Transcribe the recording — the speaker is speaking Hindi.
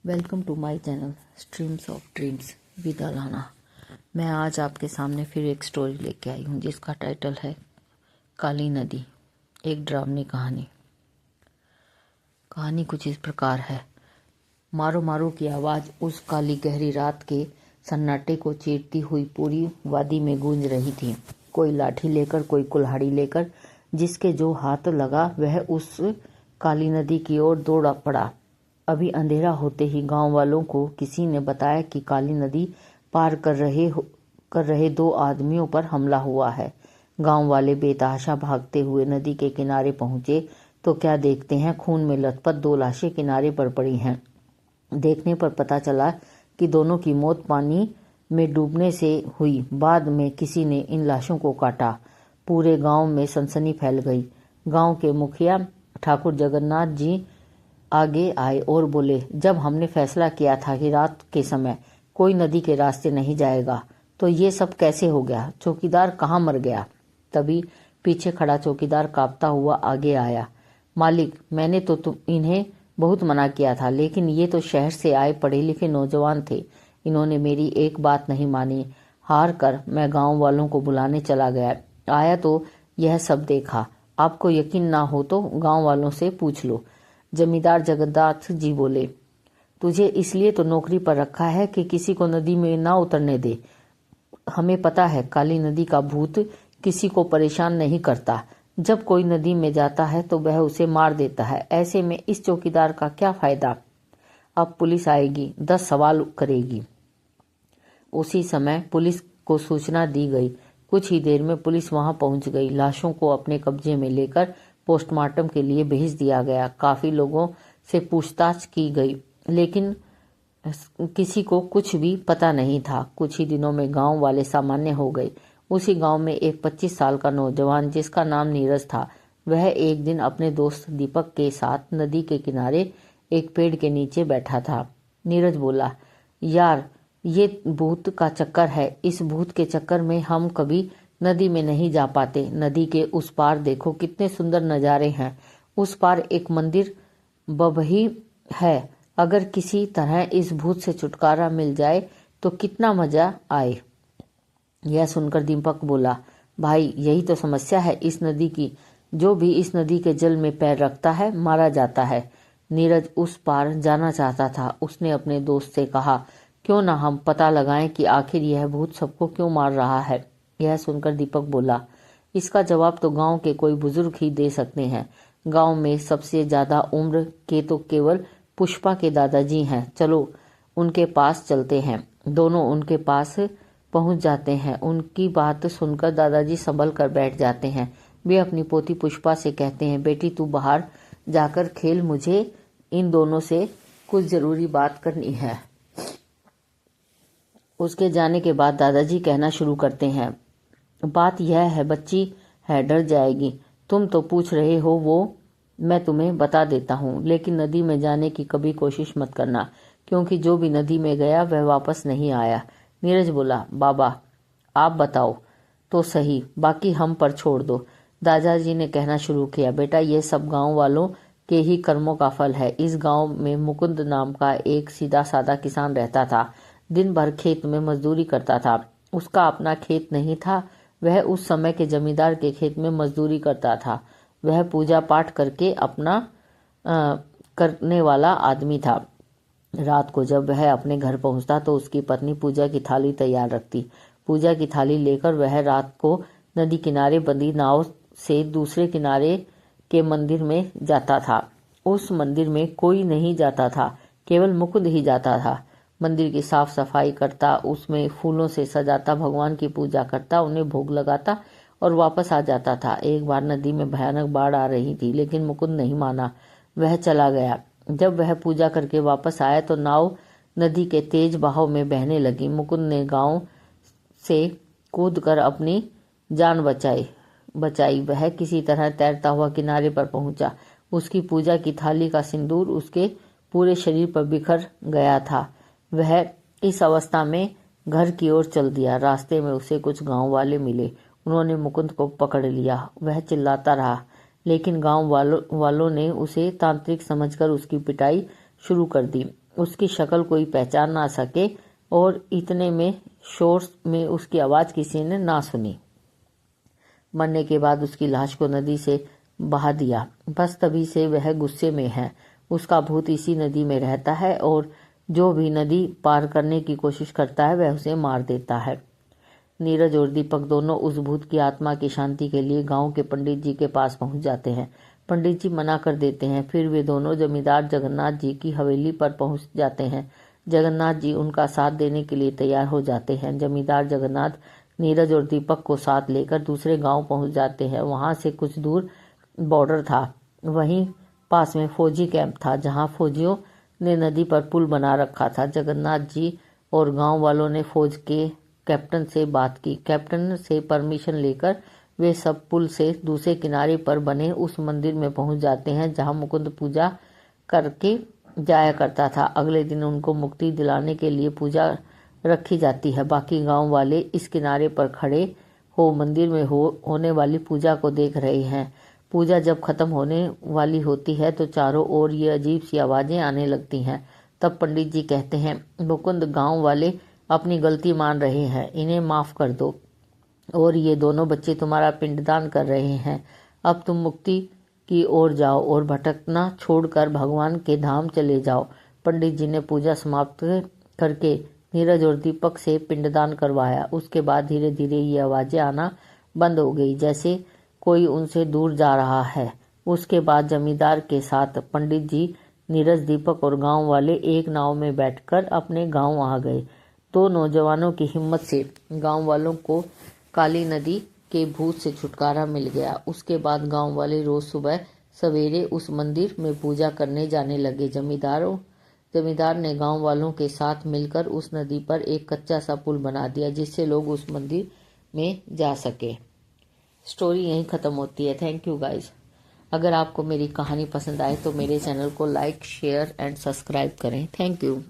Welcome to my channel streams of dreams with Alana. मैं आज आपके सामने फिर एक स्टोरी लेके आई हूँ जिसका टाइटल है काली नदी, एक डरावनी कहानी। कहानी कुछ इस प्रकार है। मारो मारो की आवाज़ उस काली गहरी रात के सन्नाटे को चीरती हुई पूरी वादी में गूंज रही थी। कोई लाठी लेकर, कोई कुल्हाड़ी लेकर, जिसके जो हाथ लगा वह उस काली नदी की ओर दौड़ पड़ा। अभी अंधेरा होते ही गांव वालों को किसी ने बताया कि काली नदी पार कर रहे दो आदमियों पर हमला हुआ है। गांव वाले बेतहाशा भागते हुए नदी के किनारे पहुंचे तो क्या देखते हैं, खून में लथपथ दो लाशें किनारे पर पड़ी हैं। देखने पर पता चला कि दोनों की मौत पानी में डूबने से हुई। बाद में किसी ने इन लाशों को काटा। पूरे गांव में सनसनी फैल गई। गांव के मुखिया ठाकुर जगन्नाथ जी आगे आए और बोले, जब हमने फैसला किया था कि रात के समय कोई नदी के रास्ते नहीं जाएगा तो ये सब कैसे हो गया? चौकीदार कहाँ मर गया? तभी पीछे खड़ा चौकीदार कांपता हुआ आगे आया। मालिक, मैंने तो इन्हें बहुत मना किया था, लेकिन ये तो शहर से आए पढ़े लिखे नौजवान थे। इन्होंने मेरी एक बात नहीं मानी। हार कर मैं गांव वालों को बुलाने चला गया। आया तो यह सब देखा। आपको यकीन ना हो तो गांव वालों से पूछ लो। जमींदार जगन्नाथ जी बोले, तुझे इसलिए तो नौकरी पर रखा है कि किसी को नदी में ना उतरने दे। हमें पता है काली नदी का भूत किसी को परेशान नहीं करता। जब कोई नदी में जाता है तो वह उसे मार देता है। ऐसे में इस चौकीदार का क्या फायदा? अब पुलिस आएगी, 10 सवाल करेगी। उसी समय पुलिस को सूचना दी गई। कुछ ही देर में पुलिस वहां पहुंच गई। लाशों को अपने कब्जे में लेकर पोस्टमार्टम के लिए भेज दिया गया। काफी लोगों से पूछताछ की गई, लेकिन किसी को कुछ भी पता नहीं था। कुछ ही दिनों में गांव वाले सामान्य हो गए। उसी गांव में एक 25 साल का नौजवान जिसका नाम नीरज था, वह एक दिन अपने दोस्त दीपक के साथ नदी के किनारे एक पेड़ के नीचे बैठा था। नीरज बोला, यार ये भूत का चक्कर है। इस भूत के चक्कर में हम कभी नदी में नहीं जा पाते। नदी के उस पार देखो कितने सुंदर नज़ारे हैं। उस पार एक मंदिर बबही है। अगर किसी तरह इस भूत से छुटकारा मिल जाए तो कितना मजा आए। यह सुनकर दीपक बोला, भाई यही तो समस्या है इस नदी की। जो भी इस नदी के जल में पैर रखता है मारा जाता है। नीरज उस पार जाना चाहता था। उसने अपने दोस्त से कहा, क्यों ना हम पता लगाएं कि आखिर यह भूत सबको क्यों मार रहा है। यह सुनकर दीपक बोला, इसका जवाब तो गांव के कोई बुजुर्ग ही दे सकते हैं। गांव में सबसे ज्यादा उम्र के तो केवल पुष्पा के दादाजी हैं। चलो उनके पास चलते हैं। दोनों उनके पास पहुंच जाते हैं। उनकी बात सुनकर दादाजी संभल कर बैठ जाते हैं। वे अपनी पोती पुष्पा से कहते हैं, बेटी तू बाहर जाकर खेल, मुझे इन दोनों से कुछ जरूरी बात करनी है। उसके जाने के बाद दादाजी कहना शुरू करते हैं, बात यह है, बच्ची है, डर जाएगी। तुम तो पूछ रहे हो, वो मैं तुम्हें बता देता हूँ, लेकिन नदी में जाने की कभी कोशिश मत करना, क्योंकि जो भी नदी में गया वह वापस नहीं आया। नीरज बोला, बाबा आप बताओ तो सही, बाकी हम पर छोड़ दो। दादाजी ने कहना शुरू किया, बेटा ये सब गांव वालों के ही कर्मों का फल है। इस गांव में मुकुंद नाम का एक सीधा साधा किसान रहता था। दिन भर खेत में मजदूरी करता था। उसका अपना खेत नहीं था। वह उस समय के जमींदार के खेत में मजदूरी करता था। वह पूजा पाठ करके अपना करने वाला आदमी था। रात को जब वह अपने घर पहुंचता तो उसकी पत्नी पूजा की थाली तैयार रखती। पूजा की थाली लेकर वह रात को नदी किनारे बंधी नाव से दूसरे किनारे के मंदिर में जाता था। उस मंदिर में कोई नहीं जाता था, केवल मुकुंद ही जाता था। मंदिर की साफ सफाई करता, उसमें फूलों से सजाता, भगवान की पूजा करता, उन्हें भोग लगाता और वापस आ जाता था। एक बार नदी में भयानक बाढ़ आ रही थी, लेकिन मुकुंद नहीं माना। वह चला गया। जब वह पूजा करके वापस आया तो नाव नदी के तेज बहाव में बहने लगी। मुकुंद ने गांव से कूदकर अपनी जान बचाई। वह किसी तरह तैरता हुआ किनारे पर पहुंचा। उसकी पूजा की थाली का सिंदूर उसके पूरे शरीर पर बिखर गया था। वह इस अवस्था में घर की ओर चल दिया। रास्ते में उसे कुछ गांव वाले मिले। उन्होंने मुकुंद को पकड़ लिया। वह चिल्लाता रहा, लेकिन गांव वालों ने उसे तांत्रिक समझकर उसकी पिटाई शुरू कर दी। उसकी शक्ल कोई पहचान ना सके और इतने में शोर में उसकी आवाज़ किसी ने ना सुनी। मरने के बाद उसकी लाश को नदी से बहा दिया। बस तभी से वह गुस्से में है। उसका भूत इसी नदी में रहता है और जो भी नदी पार करने की कोशिश करता है वह उसे मार देता है। नीरज और दीपक दोनों उस भूत की आत्मा की शांति के लिए गांव के पंडित जी के पास पहुंच जाते हैं। पंडित जी मना कर देते हैं। फिर वे दोनों जमींदार जगन्नाथ जी की हवेली पर पहुंच जाते हैं। जगन्नाथ जी उनका साथ देने के लिए तैयार हो जाते हैं। जमींदार जगन्नाथ नीरज और दीपक को साथ लेकर दूसरे गांव पहुंच जाते हैं। वहां से कुछ दूर बॉर्डर था। वहीं पास में फौजी कैंप था जहां फौजियों ने नदी पर पुल बना रखा था। जगन्नाथ जी और गांव वालों ने फौज के कैप्टन से बात की। कैप्टन से परमिशन लेकर वे सब पुल से दूसरे किनारे पर बने उस मंदिर में पहुंच जाते हैं जहां मुकुंद पूजा करके जाया करता था। अगले दिन उनको मुक्ति दिलाने के लिए पूजा रखी जाती है। बाकी गांव वाले इस किनारे पर खड़े हो मंदिर में होने वाली पूजा को देख रहे हैं। पूजा जब खत्म होने वाली होती है तो चारों ओर ये अजीब सी आवाजें आने लगती हैं। तब पंडित जी कहते हैं, मुकुंद, गांव वाले अपनी गलती मान रहे हैं, इन्हें माफ कर दो और ये दोनों बच्चे तुम्हारा पिंडदान कर रहे हैं। अब तुम मुक्ति की ओर जाओ और भटकना छोड़कर भगवान के धाम चले जाओ। पंडित जी ने पूजा समाप्त करके नीरज और दीपक से पिंडदान करवाया। उसके बाद धीरे धीरे ये आवाजें आना बंद हो गई, जैसे कोई उनसे दूर जा रहा है। उसके बाद जमींदार के साथ पंडित जी, नीरज, दीपक और गांव वाले एक नाव में बैठकर अपने गांव आ गए। दो नौजवानों की हिम्मत से गांव वालों को काली नदी के भूत से छुटकारा मिल गया। उसके बाद गांव वाले रोज सुबह सवेरे उस मंदिर में पूजा करने जाने लगे। जमींदार ने गांव वालों के साथ मिलकर उस नदी पर एक कच्चा सा पुल बना दिया जिससे लोग उस मंदिर में जा सके। स्टोरी यहीं ख़त्म होती है। Thank you guys. अगर आपको मेरी कहानी पसंद आए तो मेरे चैनल को लाइक, शेयर एंड सब्सक्राइब करें। Thank you.